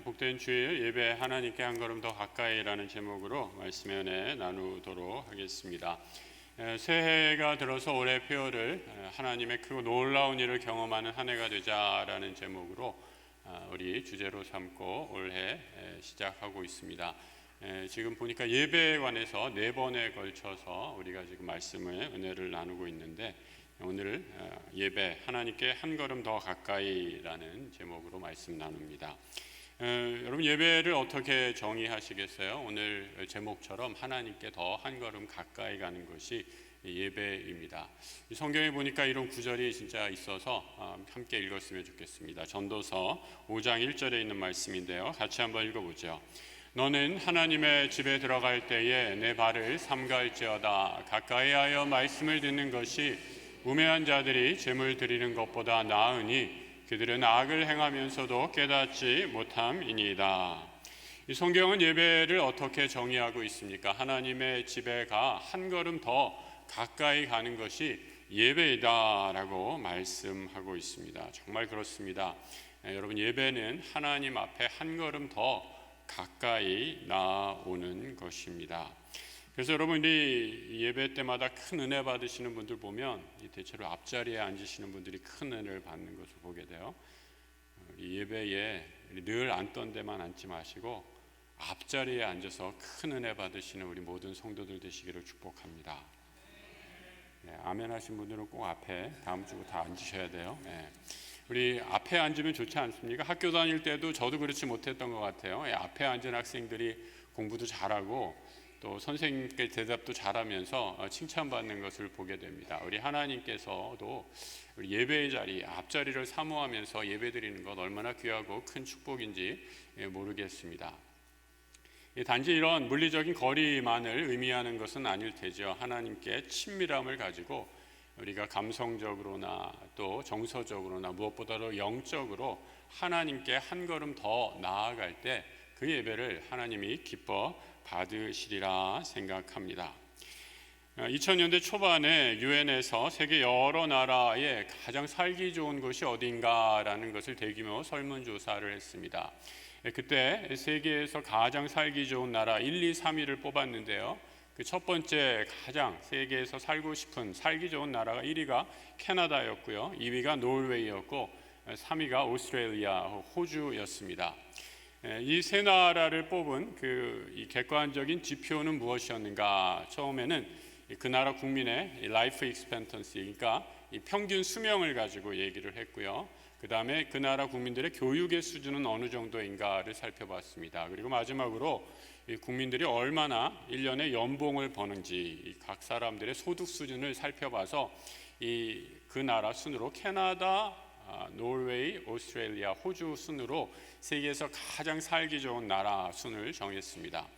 복된 주일 예배 하나님께 한 걸음 더 가까이라는 제목으로 말씀의 은혜 나누도록 하겠습니다. 새해가 들어서 올해 표어를 하나님의 크고 놀라운 일을 경험하는 한 해가 되자라는 제목으로 우리 주제로 삼고 올해 시작하고 있습니다. 지금 보니까 예배에 관해서 4번에 걸쳐서 우리가 지금 말씀을 은혜를 나누고 있는데, 오늘 예배 하나님께 한 걸음 더 가까이라는 제목으로 말씀 나눕니다. 여러분, 예배를 어떻게 정의하시겠어요? 오늘 제목처럼 하나님께 더 한 걸음 가까이 가는 것이 예배입니다. 성경에 보니까 이런 구절이 진짜 있어서 함께 읽었으면 좋겠습니다. 전도서 5장 1절에 있는 말씀인데요, 같이 한번 읽어보죠. 너는 하나님의 집에 들어갈 때에 내 발을 삼갈지어다. 가까이하여 말씀을 듣는 것이 우매한 자들이 제물 드리는 것보다 나으니 그들은 악을 행하면서도 깨닫지 못함이니이다. 이 성경은 예배를 어떻게 정의하고 있습니까? 하나님의 집에 가 한 걸음 더 가까이 가는 것이 예배이다라고 말씀하고 있습니다. 정말 그렇습니다. 여러분, 예배는 하나님 앞에 한 걸음 더 가까이 나아오는 것입니다. 그래서 여러분이 예배 때마다 큰 은혜 받으시는 분들 보면 대체로 앞자리에 앉으시는 분들이 큰 은혜를 받는 것을 보게 돼요. 예배에 늘 앉던 데만 앉지 마시고 앞자리에 앉아서 큰 은혜 받으시는 우리 모든 성도들 되시기를 축복합니다. 아멘 하신 분들은 꼭 앞에 다음 주 다 앉으셔야 돼요. 우리 앞에 앉으면 좋지 않습니까? 학교 다닐 때도 저도 그렇지 못했던 것 같아요. 앞에 앉은 학생들이 공부도 잘하고 또 선생님께 대답도 잘하면서 칭찬받는 것을 보게 됩니다. 우리 하나님께서도 우리 예배의 자리, 앞자리를 사모하면서 예배드리는 것 얼마나 귀하고 큰 축복인지 모르겠습니다. 단지 이런 물리적인 거리만을 의미하는 것은 아닐 테죠. 하나님께 친밀함을 가지고 우리가 감성적으로나 또 정서적으로나 무엇보다도 영적으로 하나님께 한 걸음 더 나아갈 때 그 예배를 하나님이 기뻐 받으시리라 생각합니다. 2000년대 초반에 유엔에서 세계 여러 나라에 가장 살기 좋은 곳이 어딘가라는 것을 대규모 설문조사를 했습니다. 그때 세계에서 가장 살기 좋은 나라 1, 2, 3위를 뽑았는데요, 그 첫 번째 가장 세계에서 살고 싶은 살기 좋은 나라가 1위가 캐나다였고요, 2위가 노르웨이였고 3위가 오스트레일리아, 호주였습니다. 이 세 나라를 뽑은 이 객관적인 지표는 무엇이었는가? 처음에는 그 나라 국민의 라이프 익스펜턴시, 그러니까 이 평균 수명을 가지고 얘기를 했고요. 그 다음에 그 나라 국민들의 교육의 수준은 어느 정도인가를 살펴봤습니다. 그리고 마지막으로 이 국민들이 얼마나 1년에 연봉을 버는지 각 사람들의 소득 수준을 살펴봐서 그 나라 순으로 캐나다, 노르웨이, 오스트레일리아, 호주 순으로 세계에서 가장 살기 좋은 나라 순을 정했습니다.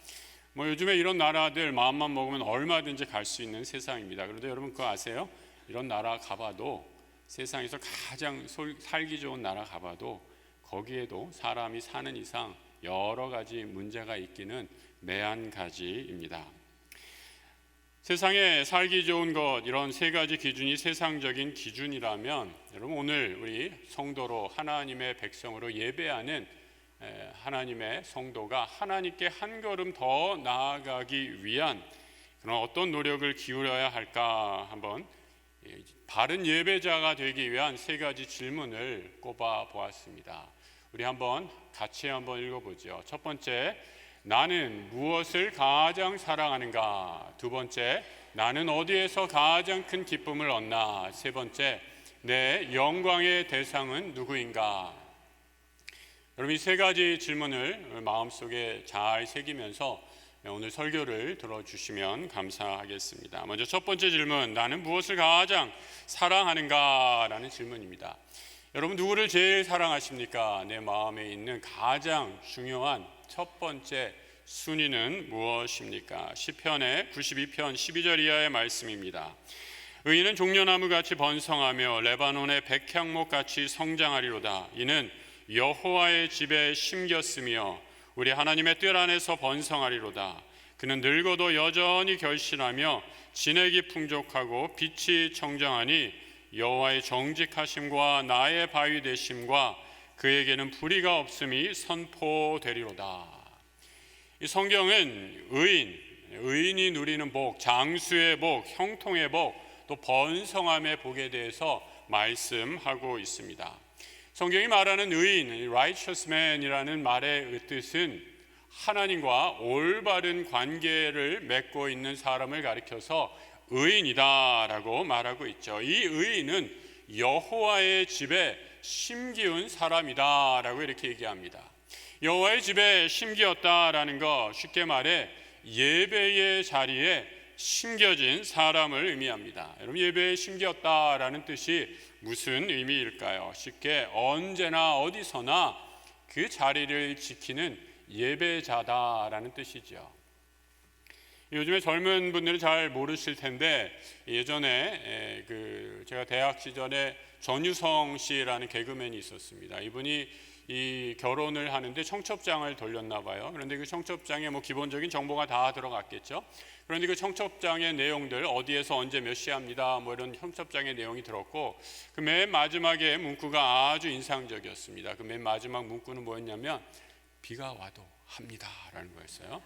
요즘에 이런 나라들 마음만 먹으면 얼마든지 갈 수 있는 세상입니다. 그런데 여러분 그거 아세요? 이런 나라 가봐도, 세상에서 가장 살기 좋은 나라 가봐도 거기에도 사람이 사는 이상 여러 가지 문제가 있기는 매한가지입니다. 세상에 살기 좋은 것, 이런 세 가지 기준이 세상적인 기준이라면, 여러분 오늘 우리 성도로 하나님의 백성으로 예배하는 하나님의 성도가 하나님께 한 걸음 더 나아가기 위한 그런 어떤 노력을 기울여야 할까, 한번 바른 예배자가 되기 위한 세 가지 질문을 꼽아 보았습니다. 우리 같이 한번 읽어보죠. 첫 번째, 나는 무엇을 가장 사랑하는가? 두 번째, 나는 어디에서 가장 큰 기쁨을 얻나? 세 번째, 내 영광의 대상은 누구인가? 여러분, 이 세 가지 질문을 마음속에 잘 새기면서 오늘 설교를 들어주시면 감사하겠습니다. 먼저 첫 번째 질문, 나는 무엇을 가장 사랑하는가? 라는 질문입니다. 여러분, 누구를 제일 사랑하십니까? 내 마음에 있는 가장 중요한 첫 번째 순위는 무엇입니까? 시편의 92편 12절 이하의 말씀입니다. 의인은 종려나무같이 번성하며 레바논의 백향목같이 성장하리로다. 이는 여호와의 집에 심겼으며 우리 하나님의 뜰 안에서 번성하리로다. 그는 늙어도 여전히 결실하며 진액이 풍족하고 빛이 청정하니 여호와의 정직하심과 나의 바위 되심과 그에게는 불의가 없음이 선포되리로다. 이 성경은 의인이 누리는 복, 장수의 복, 형통의 복, 또 번성함의 복에 대해서 말씀하고 있습니다. 성경이 말하는 의인, righteous man이라는 말의 뜻은 하나님과 올바른 관계를 맺고 있는 사람을 가리켜서 의인이다라고 말하고 있죠. 이 의인은 여호와의 집에 심기운 사람이다라고 이렇게 얘기합니다. 여호와의 집에 심기었다라는 거, 쉽게 말해 예배의 자리에 심겨진 사람을 의미합니다. 여러분, 예배에 심겼다라는 뜻이 무슨 의미일까요? 쉽게 언제나 어디서나 그 자리를 지키는 예배자다라는 뜻이죠. 요즘에 젊은 분들은 잘 모르실 텐데, 예전에 제가 대학 시절에 전유성 씨라는 개그맨이 있었습니다. 이분이 이 결혼을 하는데 청첩장을 돌렸나 봐요. 그런데 그 청첩장에 뭐 기본적인 정보가 다 들어갔겠죠. 그런데 그 청첩장의 내용들, 어디에서 언제 몇 시 합니다, 뭐 이런 청첩장의 내용이 들었고, 그 맨 마지막에 문구가 아주 인상적이었습니다. 그 맨 마지막 문구는 뭐였냐면 비가 와도 합니다라는 거였어요.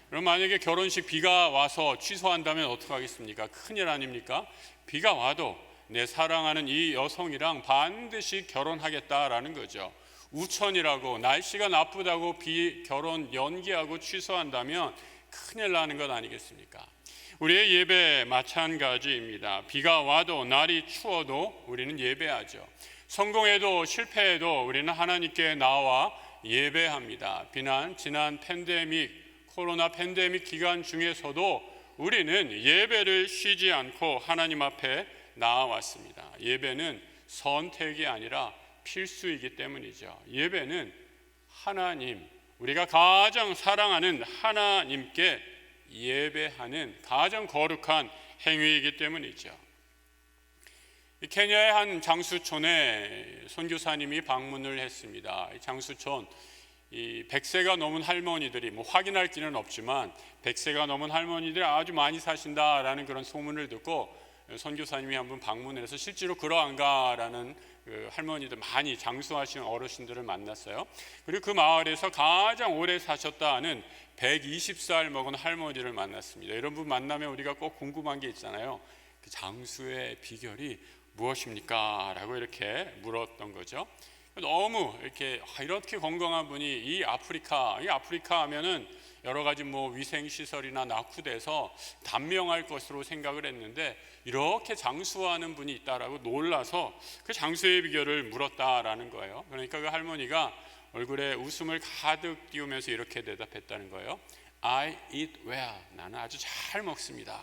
그럼 만약에 결혼식 비가 와서 취소한다면 어떡하겠습니까? 큰일 아닙니까? 비가 와도 내 사랑하는 이 여성이랑 반드시 결혼하겠다라는 거죠. 우천이라고, 날씨가 나쁘다고 결혼 연기하고 취소한다면 큰일 나는 것 아니겠습니까? 우리의 예배 마찬가지입니다. 비가 와도 날이 추워도 우리는 예배하죠. 성공해도 실패해도 우리는 하나님께 나와 예배합니다. 지난 코로나 팬데믹 기간 중에서도 우리는 예배를 쉬지 않고 하나님 앞에 나아왔습니다. 예배는 선택이 아니라 필수이기 때문이죠. 예배는 하나님, 우리가 가장 사랑하는 하나님께 예배하는 가장 거룩한 행위이기 때문이죠. 케냐의 한 장수촌에 선교사님이 방문을 했습니다. 이 장수촌, 이 100세가 넘은 할머니들이, 뭐 확인할 길은 없지만 100세가 넘은 할머니들이 아주 많이 사신다라는 그런 소문을 듣고 선교사님이 한번 방문을 해서 실제로 그러한가라는 그 할머니들, 많이 장수하신 어르신들을 만났어요. 그리고 그 마을에서 가장 오래 사셨다는 120살 먹은 할머니를 만났습니다. 이런 분 만나면 우리가 꼭 궁금한 게 있잖아요. 그 장수의 비결이 무엇입니까? 라고 이렇게 물었던 거죠. 너무 이렇게 건강한 분이 이 아프리카 하면은 여러 가지 뭐 위생 시설이나 낙후돼서 단명할 것으로 생각을 했는데, 이렇게 장수하는 분이 있다라고 놀라서 그 장수의 비결을 물었다라는 거예요. 그러니까 그 할머니가 얼굴에 웃음을 가득 띄우면서 이렇게 대답했다는 거예요. I eat well. 나는 아주 잘 먹습니다.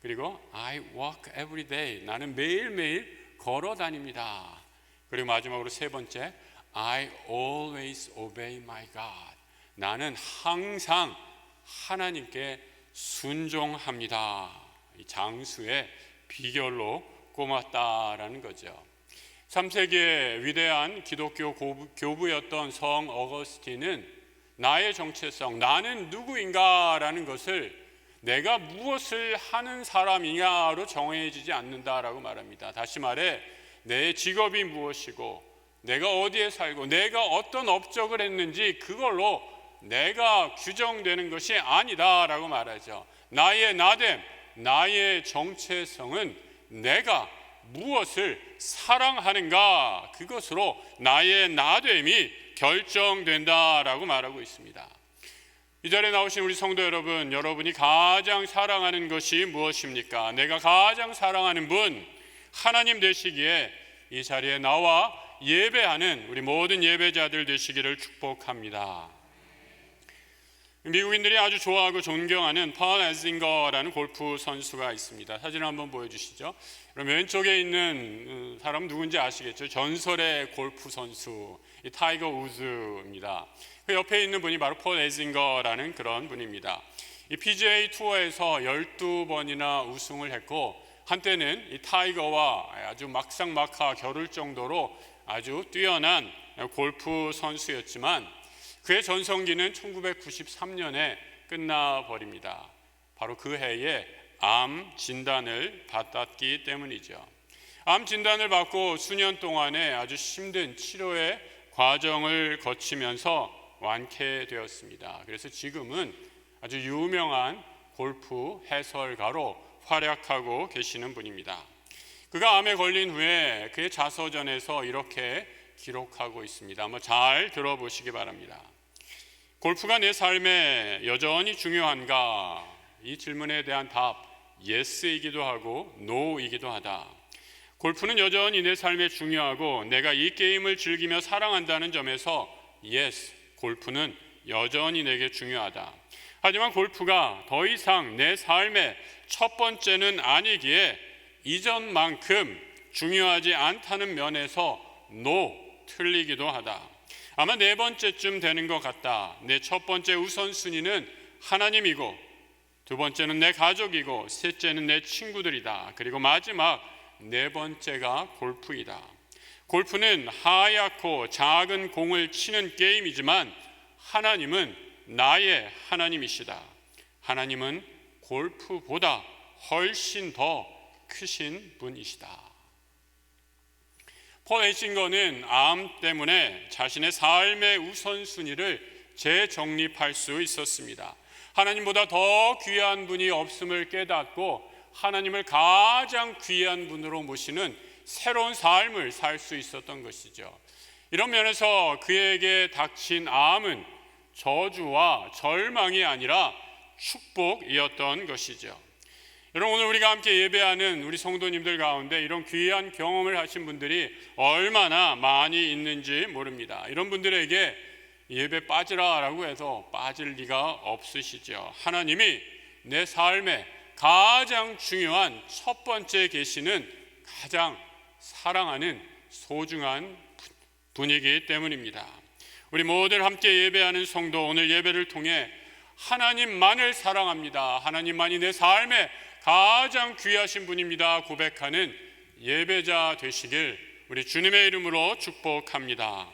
그리고 I walk every day. 나는 매일매일 걸어 다닙니다. 그리고 마지막으로 세 번째, I always obey my God. 나는 항상 하나님께 순종합니다. 이 장수의 비결로 꼽았다라는 거죠. 3세기의 위대한 기독교 교부였던 성 어거스틴은 나의 정체성, 나는 누구인가라는 것을 내가 무엇을 하는 사람이냐로 정해지지 않는다라고 말합니다. 다시 말해, 내 직업이 무엇이고 내가 어디에 살고 내가 어떤 업적을 했는지 그걸로 내가 규정되는 것이 아니다라고 말하죠. 나의 나됨, 나의 정체성은 내가 무엇을 사랑하는가, 그것으로 나의 나됨이 결정된다라고 말하고 있습니다. 이 자리에 나오신 우리 성도 여러분, 여러분이 가장 사랑하는 것이 무엇입니까? 내가 가장 사랑하는 분 하나님 되시기에 이 자리에 나와 예배하는 우리 모든 예배자들 되시기를 축복합니다. 미국인들이 아주 좋아하고 존경하는 폴 에징거라는 골프 선수가 있습니다. 사진을 한번 보여주시죠. 그럼 왼쪽에 있는 사람 누군지 아시겠죠? 전설의 골프 선수, 이 타이거 우즈입니다. 그 옆에 있는 분이 바로 폴 에징거라는 그런 분입니다. 이 PGA 투어에서 12번이나 우승을 했고, 한때는 이 타이거와 아주 막상막하 겨룰 정도로 아주 뛰어난 골프 선수였지만 그의 전성기는 1993년에 끝나버립니다. 바로 그 해에 암 진단을 받았기 때문이죠. 암 진단을 받고 수년 동안의 아주 힘든 치료에 과정을 거치면서 완쾌되었습니다. 그래서 지금은 아주 유명한 골프 해설가로 활약하고 계시는 분입니다. 그가 암에 걸린 후에 그의 자서전에서 이렇게 기록하고 있습니다. 한번 잘 들어보시기 바랍니다. 골프가 내 삶에 여전히 중요한가? 이 질문에 대한 답, yes이기도 하고 no이기도 하다. 골프는 여전히 내 삶에 중요하고 내가 이 게임을 즐기며 사랑한다는 점에서 yes, 골프는 여전히 내게 중요하다. 하지만 골프가 더 이상 내 삶의 첫 번째는 아니기에 이전만큼 중요하지 않다는 면에서 no, 틀리기도 하다. 아마 네 번째쯤 되는 것 같다. 내 첫 번째 우선순위는 하나님이고, 두 번째는 내 가족이고, 셋째는 내 친구들이다. 그리고 마지막 네 번째가 골프이다. 골프는 하얗고 작은 공을 치는 게임이지만 하나님은 나의 하나님이시다. 하나님은 골프보다 훨씬 더 크신 분이시다. 폴 헬싱거는 암 때문에 자신의 삶의 우선순위를 재정립할 수 있었습니다. 하나님보다 더 귀한 분이 없음을 깨닫고 하나님을 가장 귀한 분으로 모시는 새로운 삶을 살 수 있었던 것이죠. 이런 면에서 그에게 닥친 암은 저주와 절망이 아니라 축복이었던 것이죠. 여러분, 오늘 우리가 함께 예배하는 우리 성도님들 가운데 이런 귀한 경험을 하신 분들이 얼마나 많이 있는지 모릅니다. 이런 분들에게 예배 빠지라라고 해서 빠질 리가 없으시죠. 하나님이 내 삶에 가장 중요한 첫 번째 계시는 가장 사랑하는 소중한 분이기 때문입니다. 우리 모두 함께 예배하는 성도, 오늘 예배를 통해 하나님만을 사랑합니다. 하나님만이 내 삶에 가장 귀하신 분입니다. 고백하는 예배자 되시길 우리 주님의 이름으로 축복합니다.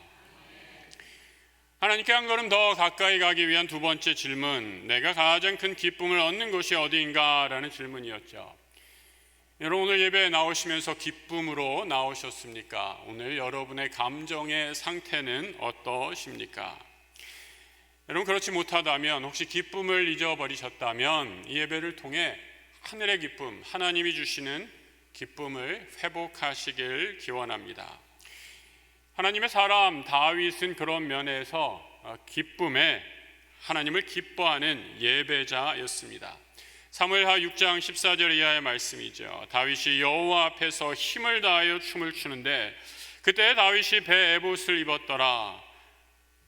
하나님께 한 걸음 더 가까이 가기 위한 두 번째 질문, 내가 가장 큰 기쁨을 얻는 곳이 어디인가? 라는 질문이었죠. 여러분, 오늘 예배에 나오시면서 기쁨으로 나오셨습니까? 오늘 여러분의 감정의 상태는 어떠십니까? 여러분, 그렇지 못하다면, 혹시 기쁨을 잊어버리셨다면 이 예배를 통해 하늘의 기쁨, 하나님이 주시는 기쁨을 회복하시길 기원합니다. 하나님의 사람 다윗은 그런 면에서 기쁨에 하나님을 기뻐하는 예배자였습니다. 사무엘하 6장 14절 이하의 말씀이죠. 다윗이 여호와 앞에서 힘을 다하여 춤을 추는데 그때 다윗이 배 에봇을 입었더라.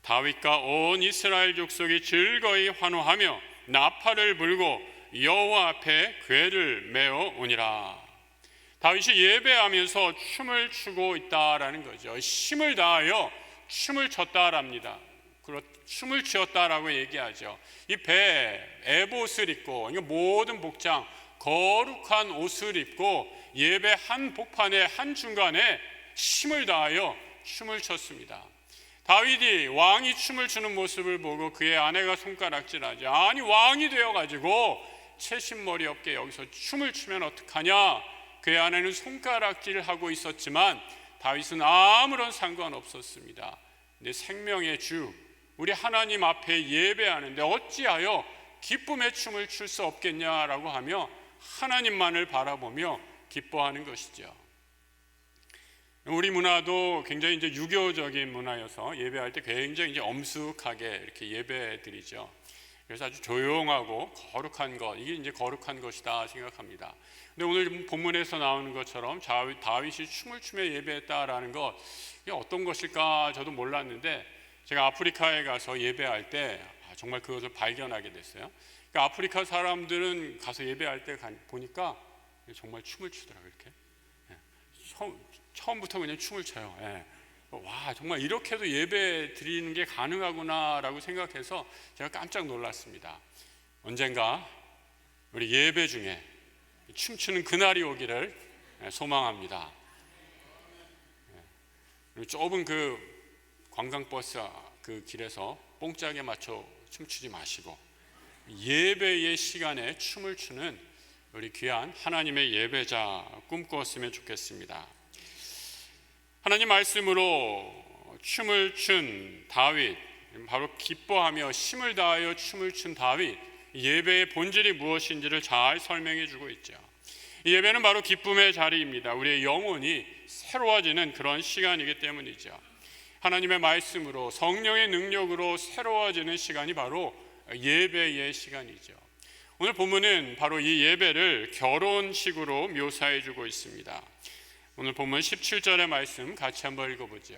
다윗과 온 이스라엘 족속이 즐거이 환호하며 나팔을 불고 여호와 앞에 궤를 메어 오니라. 다윗이 예배하면서 춤을 추고 있다라는 거죠. 힘을 다하여 춤을 췄다랍니다. 춤을 추었다라고 얘기하죠. 이 배 에봇을 입고 모든 복장 거룩한 옷을 입고 예배 한 복판의 한 중간에 힘을 다하여 춤을 췄습니다. 다윗이 왕이 춤을 추는 모습을 보고 그의 아내가 손가락질하죠. 아니, 왕이 되어가지고 채신머리 없게 여기서 춤을 추면 어떡하냐? 그의 아내는 손가락질을 하고 있었지만 다윗은 아무런 상관없었습니다. 내 생명의 주 우리 하나님 앞에 예배하는데 어찌하여 기쁨의 춤을 출 수 없겠냐라고 하며 하나님만을 바라보며 기뻐하는 것이죠. 우리 문화도 굉장히 이제 유교적인 문화여서 예배할 때 굉장히 이제 엄숙하게 이렇게 예배드리죠. 그래서 아주 조용하고 거룩한 것, 이게 이제 거룩한 것이다 생각합니다. 근데 오늘 본문에서 나오는 것처럼 다윗이 춤을 추며 예배했다라는 것, 이게 어떤 것일까 저도 몰랐는데 제가 아프리카에 가서 예배할 때 정말 그것을 발견하게 됐어요. 그러니까 아프리카 사람들은 가서 예배할 때 보니까 정말 춤을 추더라고요. 이렇게 처음부터 그냥 춤을 춰요. 와, 정말 이렇게도 예배 드리는 게 가능하구나라고 생각해서 제가 깜짝 놀랐습니다. 언젠가 우리 예배 중에 춤추는 그날이 오기를 소망합니다. 좁은 그 관광버스 그 길에서 뽕짝에 맞춰 춤추지 마시고 예배의 시간에 춤을 추는 우리 귀한 하나님의 예배자 꿈꾸었으면 좋겠습니다. 하나님 말씀으로 춤을 춘 다윗, 바로 기뻐하며 힘을 다하여 춤을 춘 다윗, 예배의 본질이 무엇인지를 잘 설명해 주고 있죠. 이 예배는 바로 기쁨의 자리입니다. 우리의 영혼이 새로워지는 그런 시간이기 때문이죠. 하나님의 말씀으로 성령의 능력으로 새로워지는 시간이 바로 예배의 시간이죠. 오늘 본문은 바로 이 예배를 결혼식으로 묘사해 주고 있습니다. 오늘 본문 17절의 말씀 같이 한번 읽어보죠.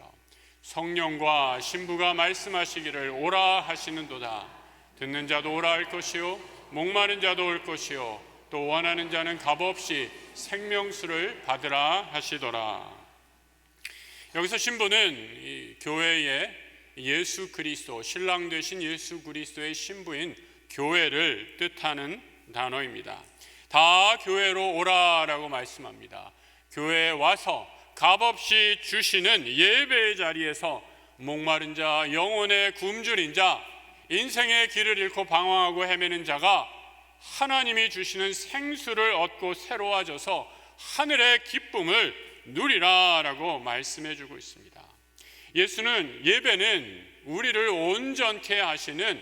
성령과 신부가 말씀하시기를 오라 하시는도다. 듣는 자도 오라 할 것이요 목마른 자도 올 것이요 또 원하는 자는 값없이 생명수를 받으라 하시더라. 여기서 신부는 이 교회의 예수 그리스도, 신랑 되신 예수 그리스도의 신부인 교회를 뜻하는 단어입니다. 다 교회로 오라라고 말씀합니다. 교회에 와서 값없이 주시는 예배의 자리에서 목마른 자, 영혼의 굶주린 자, 인생의 길을 잃고 방황하고 헤매는 자가 하나님이 주시는 생수를 얻고 새로워져서 하늘의 기쁨을 누리라라고 말씀해 주고 있습니다. 예배는 우리를 온전케 하시는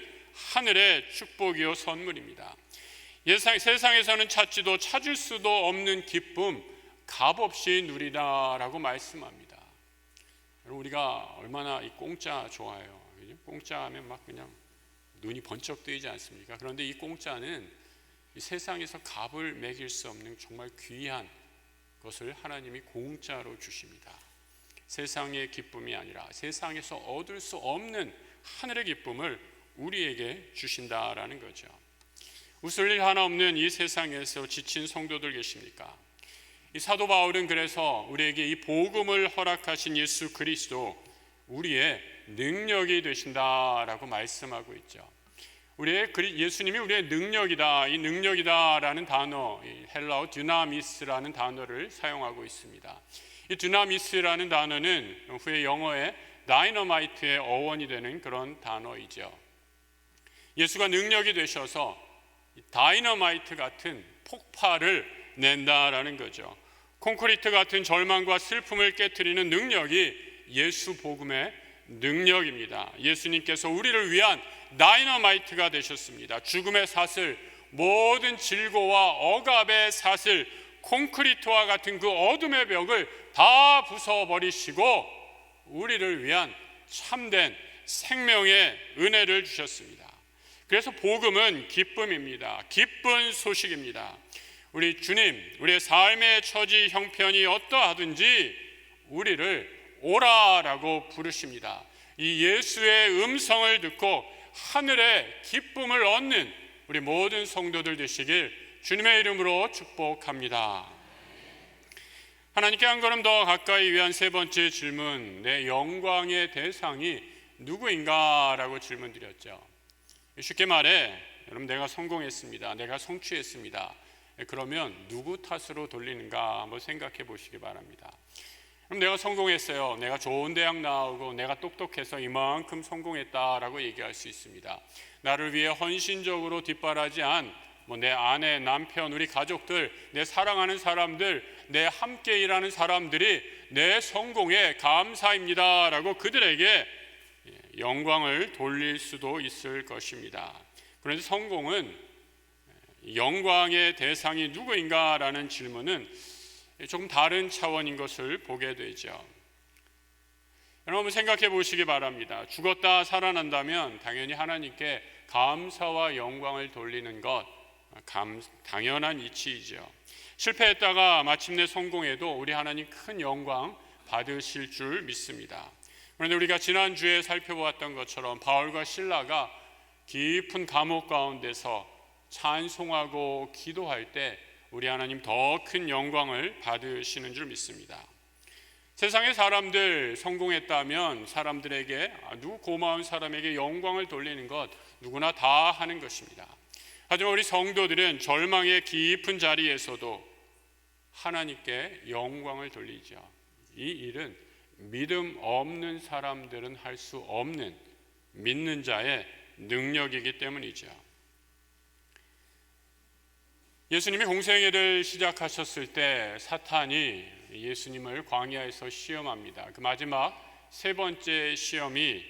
하늘의 축복이요 선물입니다. 세상에서는 찾지도 찾을 수도 없는 기쁨, 값없이 누리다라고 말씀합니다. 우리가 얼마나 이 공짜 좋아해요. 공짜 하면 막 그냥 눈이 번쩍 뜨이지 않습니까? 그런데 이 공짜는 이 세상에서 값을 매길 수 없는 정말 귀한 것을 하나님이 공짜로 주십니다. 세상의 기쁨이 아니라 세상에서 얻을 수 없는 하늘의 기쁨을 우리에게 주신다라는 거죠. 웃을 일 하나 없는 이 세상에서 지친 성도들 계십니까? 이 사도 바울은 그래서 우리에게 이 복음을 허락하신 예수 그리스도, 우리의 능력이 되신다라고 말씀하고 있죠. 예수님이 우리의 능력이다, 이 능력이다라는 단어, 헬라어 듀나미스라는 단어를 사용하고 있습니다. 이 듀나미스라는 단어는 후에 영어의 다이너마이트의 어원이 되는 그런 단어이죠. 예수가 능력이 되셔서 다이너마이트 같은 폭발을 낸다라는 거죠. 콘크리트 같은 절망과 슬픔을 깨트리는 능력이 예수 복음의 능력입니다. 예수님께서 우리를 위한 다이너마이트가 되셨습니다. 죽음의 사슬, 모든 질고와 억압의 사슬, 콘크리트와 같은 그 어둠의 벽을 다 부숴버리시고 우리를 위한 참된 생명의 은혜를 주셨습니다. 그래서 복음은 기쁨입니다. 기쁜 소식입니다. 우리 주님, 우리의 삶의 처지 형편이 어떠하든지 우리를 오라라고 부르십니다. 이 예수의 음성을 듣고 하늘의 기쁨을 얻는 우리 모든 성도들 되시길 주님의 이름으로 축복합니다. 하나님께 한 걸음 더 가까이 위한 세 번째 질문, 내 영광의 대상이 누구인가? 라고 질문 드렸죠. 쉽게 말해, 여러분, 내가 성공했습니다, 내가 성취했습니다, 그러면 누구 탓으로 돌리는가 한번 생각해 보시기 바랍니다. 그럼 내가 성공했어요, 내가 좋은 대학 나오고 내가 똑똑해서 이만큼 성공했다라고 얘기할 수 있습니다. 나를 위해 헌신적으로 뒷바라지한 내 아내, 남편, 우리 가족들, 내 사랑하는 사람들, 내 함께 일하는 사람들이 내 성공에 감사입니다 라고 그들에게 영광을 돌릴 수도 있을 것입니다. 그런데 성공은 영광의 대상이 누구인가 라는 질문은 조금 다른 차원인 것을 보게 되죠. 여러분 생각해 보시기 바랍니다. 죽었다 살아난다면 당연히 하나님께 감사와 영광을 돌리는 것 당연한 이치이죠. 실패했다가 마침내 성공해도 우리 하나님 큰 영광 받으실 줄 믿습니다. 그런데 우리가 지난주에 살펴보았던 것처럼 바울과 실라가 깊은 감옥 가운데서 찬송하고 기도할 때 우리 하나님 더 큰 영광을 받으시는 줄 믿습니다. 세상의 사람들 성공했다면 사람들에게, 누구 고마운 사람에게 영광을 돌리는 것 누구나 다 하는 것입니다. 하지만 우리 성도들은 절망의 깊은 자리에서도 하나님께 영광을 돌리죠. 이 일은 믿음 없는 사람들은 할 수 없는 믿는 자의 능력이기 때문이죠. 예수님이 공생애를 시작하셨을 때 사탄이 예수님을 광야에서 시험합니다. 그 마지막 세 번째 시험이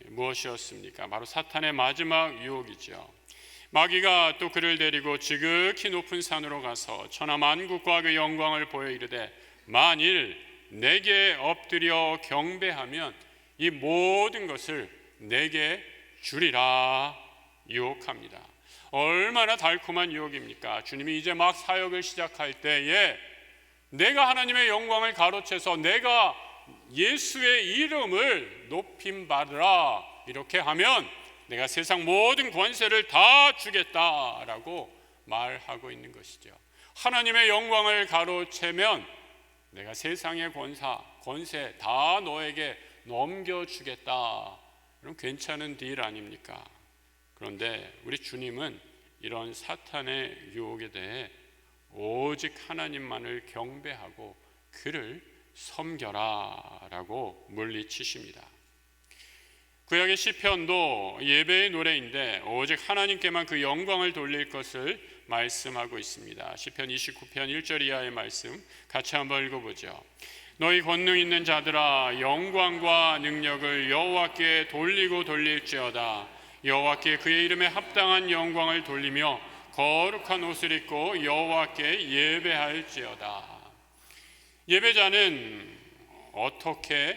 무엇이었습니까? 바로 사탄의 마지막 유혹이죠. 마귀가 또 그를 데리고 지극히 높은 산으로 가서 천하 만국과 그 영광을 보여 이르되 만일 내게 엎드려 경배하면 이 모든 것을 내게 주리라 유혹합니다. 얼마나 달콤한 유혹입니까? 주님이 이제 막 사역을 시작할 때에 내가 하나님의 영광을 가로채서 내가 예수의 이름을 높임 받으라 이렇게 하면 내가 세상 모든 권세를 다 주겠다라고 말하고 있는 것이죠. 하나님의 영광을 가로채면 내가 세상의 권세 다 너에게 넘겨주겠다. 그럼 괜찮은 딜 아닙니까? 그런데 우리 주님은 이런 사탄의 유혹에 대해 오직 하나님만을 경배하고 그를 섬겨라 라고 물리치십니다. 구약의 시편도 예배의 노래인데 오직 하나님께만 그 영광을 돌릴 것을 말씀하고 있습니다. 시편 29편 1절 이하의 말씀 같이 한번 읽어보죠. 너희 권능 있는 자들아 영광과 능력을 여호와께 돌리고 돌릴지어다. 여호와께 그의 이름에 합당한 영광을 돌리며 거룩한 옷을 입고 여호와께 예배할지어다. 예배자는 어떻게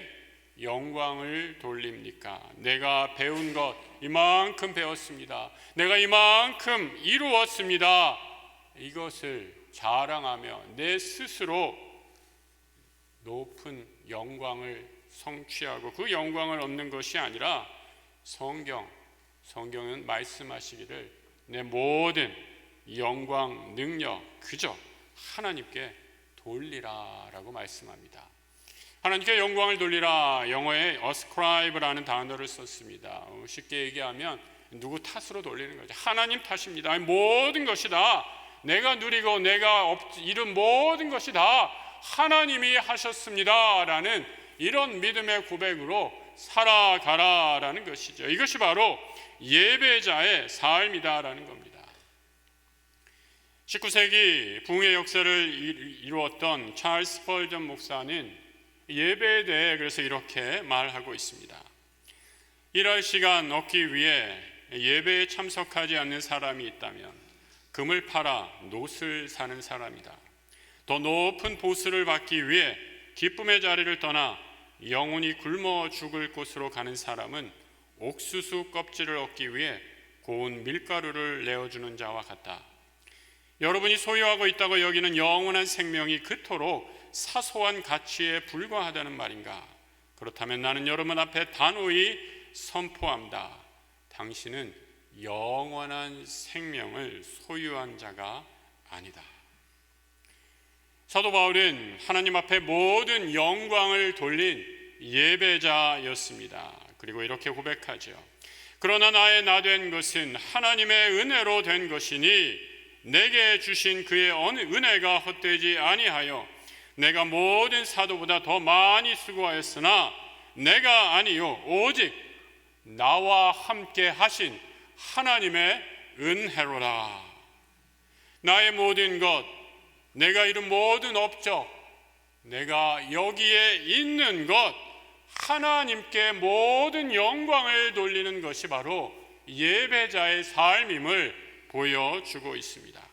영광을 돌립니까? 내가 배운 것 이만큼 배웠습니다. 내가 이만큼 이루었습니다. 이것을 자랑하며 내 스스로 높은 영광을 성취하고 그 영광을 얻는 것이 아니라 성경은 말씀하시기를 내 모든 영광, 능력 그저 하나님께 돌리라라고 말씀합니다. 하나님께 영광을 돌리라, 영어에 ascribe라는 단어를 썼습니다. 쉽게 얘기하면 누구 탓으로 돌리는 거죠. 하나님 탓입니다. 모든 것이 다 내가 누리고 내가 이룬 모든 것이 다 하나님이 하셨습니다 라는 이런 믿음의 고백으로 살아가라라는 것이죠. 이것이 바로 예배자의 삶이다라는 겁니다. 19세기 부흥의 역사를 이루었던 찰스 스펄전 목사는 예배에 대해 그래서 이렇게 말하고 있습니다. 일할 시간 얻기 위해 예배에 참석하지 않는 사람이 있다면 금을 팔아 놋을 사는 사람이다. 더 높은 보수를 받기 위해 기쁨의 자리를 떠나 영혼이 굶어 죽을 곳으로 가는 사람은 옥수수 껍질을 얻기 위해 고운 밀가루를 내어주는 자와 같다. 여러분이 소유하고 있다고 여기는 영원한 생명이 그토록 사소한 가치에 불과하다는 말인가? 그렇다면 나는 여러분 앞에 단호히 선포합니다. 당신은 영원한 생명을 소유한 자가 아니다. 사도 바울은 하나님 앞에 모든 영광을 돌린 예배자였습니다. 그리고 이렇게 고백하죠. 그러나 나의 나 된 것은 하나님의 은혜로 된 것이니 내게 주신 그의 은혜가 헛되지 아니하여 내가 모든 사도보다 더 많이 수고하였으나 내가 아니요 오직 나와 함께 하신 하나님의 은혜로라. 나의 모든 것, 내가 이룬 모든 업적, 내가 여기에 있는 것, 하나님께 모든 영광을 돌리는 것이 바로 예배자의 삶임을 보여주고 있습니다.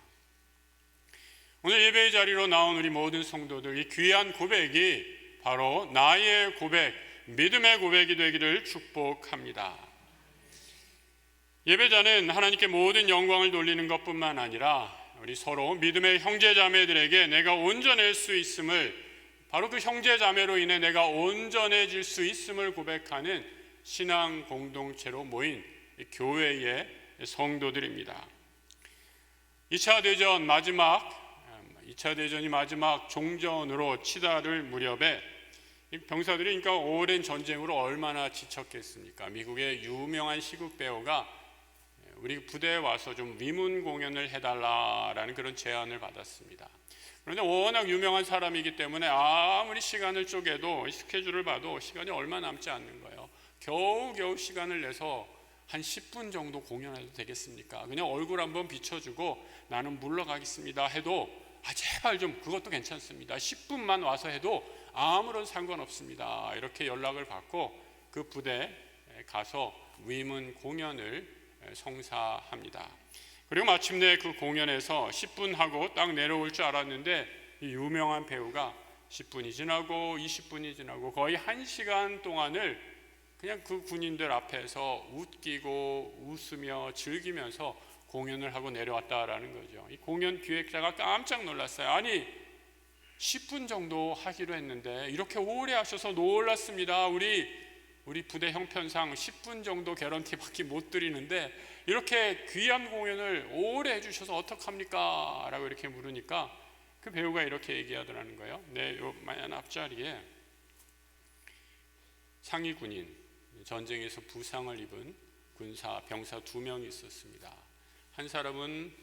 오늘 예배의 자리로 나온 우리 모든 성도들, 이 귀한 고백이 바로 나의 고백, 믿음의 고백이 되기를 축복합니다. 예배자는 하나님께 모든 영광을 돌리는 것뿐만 아니라 우리 서로 믿음의 형제자매들에게 내가 온전할 수 있음을, 바로 그 형제자매로 인해 내가 온전해질 수 있음을 고백하는 신앙 공동체로 모인 교회의 성도들입니다. 2차 대전이 마지막 종전으로 치달을 무렵에 병사들이 그러니까 오랜 전쟁으로 얼마나 지쳤겠습니까? 미국의 유명한 시국 배우가 우리 부대에 와서 좀 위문 공연을 해달라라는 그런 제안을 받았습니다. 그런데 워낙 유명한 사람이기 때문에 아무리 시간을 쪼개도 스케줄을 봐도 시간이 얼마 남지 않는 거예요. 겨우겨우 시간을 내서 한 10분 정도 공연해도 되겠습니까? 그냥 얼굴 한번 비춰주고 나는 물러가겠습니다 해도 제발 좀 그것도 괜찮습니다. 10분만 와서 해도 아무런 상관없습니다. 이렇게 연락을 받고 그 부대에 가서 위문 공연을 성사합니다. 그리고 마침내 그 공연에서 10분 하고 딱 내려올 줄 알았는데 이 유명한 배우가 10분이 지나고 20분이 지나고 거의 1시간 동안을 그냥 그 군인들 앞에서 웃기고 웃으며 즐기면서 공연을 하고 내려왔다라는 거죠. 이 공연 기획자가 깜짝 놀랐어요. 아니 10분 정도 하기로 했는데 이렇게 오래 하셔서 놀랐습니다. 우리 부대 형편상 10분 정도 개런티밖에 못 드리는데 이렇게 귀한 공연을 오래 해주셔서 어떡합니까? 라고 이렇게 물으니까 그 배우가 이렇게 얘기하더라는 거예요. 요 맨 앞자리에 상위 군인, 전쟁에서 부상을 입은 군사, 병사 2명이 있었습니다. 한 사람은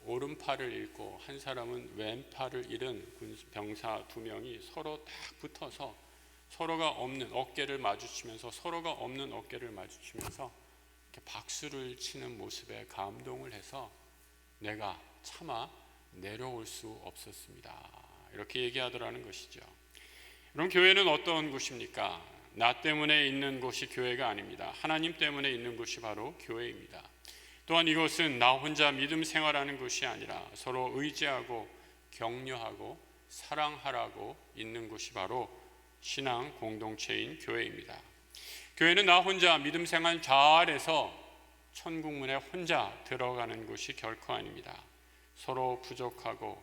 오른팔을 잃고 한 사람은 왼팔을 잃은 병사 2명이 서로 딱 붙어서 서로가 없는 어깨를 마주치면서 이렇게 박수를 치는 모습에 감동을 해서 내가 차마 내려올 수 없었습니다. 이렇게 얘기하더라는 것이죠. 그럼 교회는 어떤 곳입니까? 나 때문에 있는 곳이 교회가 아닙니다. 하나님 때문에 있는 곳이 바로 교회입니다. 또한 이것은 나 혼자 믿음 생활하는 것이 아니라 서로 의지하고 격려하고 사랑하라고 있는 곳이 바로 신앙 공동체인 교회입니다. 교회는 나 혼자 믿음 생활 잘해서 천국문에 혼자 들어가는 곳이 결코 아닙니다. 서로 부족하고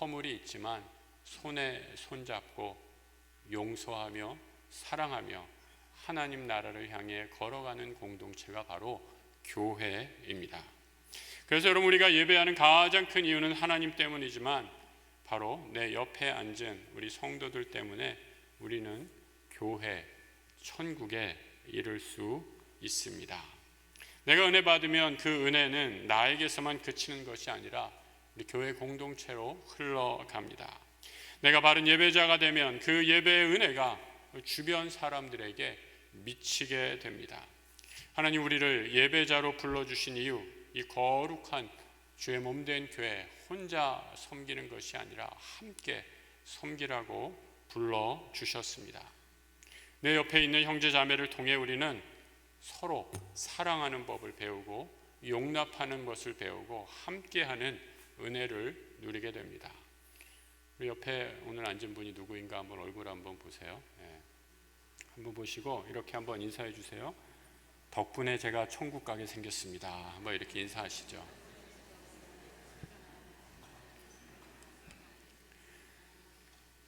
허물이 있지만 손에 손잡고 용서하며 사랑하며 하나님 나라를 향해 걸어가는 공동체가 바로 교회입니다. 그래서 여러분, 우리가 예배하는 가장 큰 이유는 하나님 때문이지만 바로 내 옆에 앉은 우리 성도들 때문에 우리는 교회, 천국에 이를 수 있습니다. 내가 은혜 받으면 그 은혜는 나에게서만 그치는 것이 아니라 우리 교회 공동체로 흘러갑니다. 내가 바른 예배자가 되면 그 예배의 은혜가 주변 사람들에게 미치게 됩니다. 하나님 우리를 예배자로 불러주신 이유, 이 거룩한 주의 몸된 교회 혼자 섬기는 것이 아니라 함께 섬기라고 불러주셨습니다. 내 옆에 있는 형제 자매를 통해 우리는 서로 사랑하는 법을 배우고 용납하는 것을 배우고 함께하는 은혜를 누리게 됩니다. 우리 옆에 오늘 앉은 분이 누구인가 한번 얼굴 한번 보세요. 한번 보시고 이렇게 한번 인사해 주세요. 덕분에 제가 천국 가게 생겼습니다. 한번 이렇게 인사하시죠.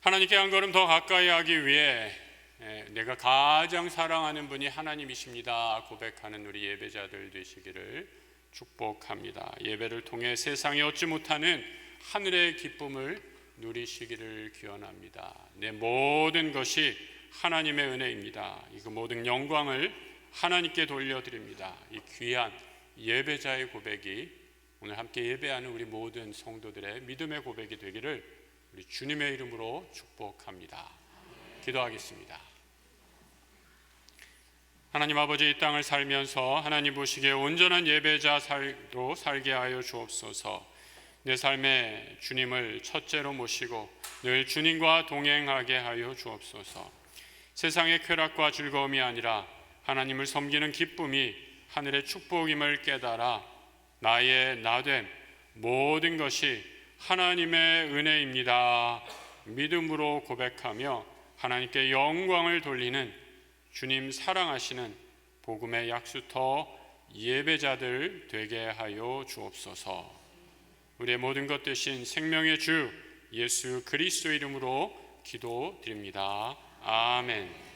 하나님께 한 걸음 더 가까이 하기 위해 내가 가장 사랑하는 분이 하나님이십니다 고백하는 우리 예배자들 되시기를 축복합니다. 예배를 통해 세상에 얻지 못하는 하늘의 기쁨을 누리시기를 기원합니다. 내 모든 것이 하나님의 은혜입니다. 이 모든 영광을 하나님께 돌려드립니다. 이 귀한 예배자의 고백이 오늘 함께 예배하는 우리 모든 성도들의 믿음의 고백이 되기를 우리 주님의 이름으로 축복합니다. 기도하겠습니다. 하나님 아버지, 이 땅을 살면서 하나님 보시기에 온전한 예배자로 살게 하여 주옵소서. 내 삶에 주님을 첫째로 모시고 늘 주님과 동행하게 하여 주옵소서. 세상의 쾌락과 즐거움이 아니라 하나님을 섬기는 기쁨이 하늘의 축복임을 깨달아 나의 나됨 모든 것이 하나님의 은혜입니다 믿음으로 고백하며 하나님께 영광을 돌리는 주님 사랑하시는 복음의 약수터 예배자들 되게 하여 주옵소서. 우리의 모든 것 되신 생명의 주 예수 그리스도 이름으로 기도드립니다. 아멘.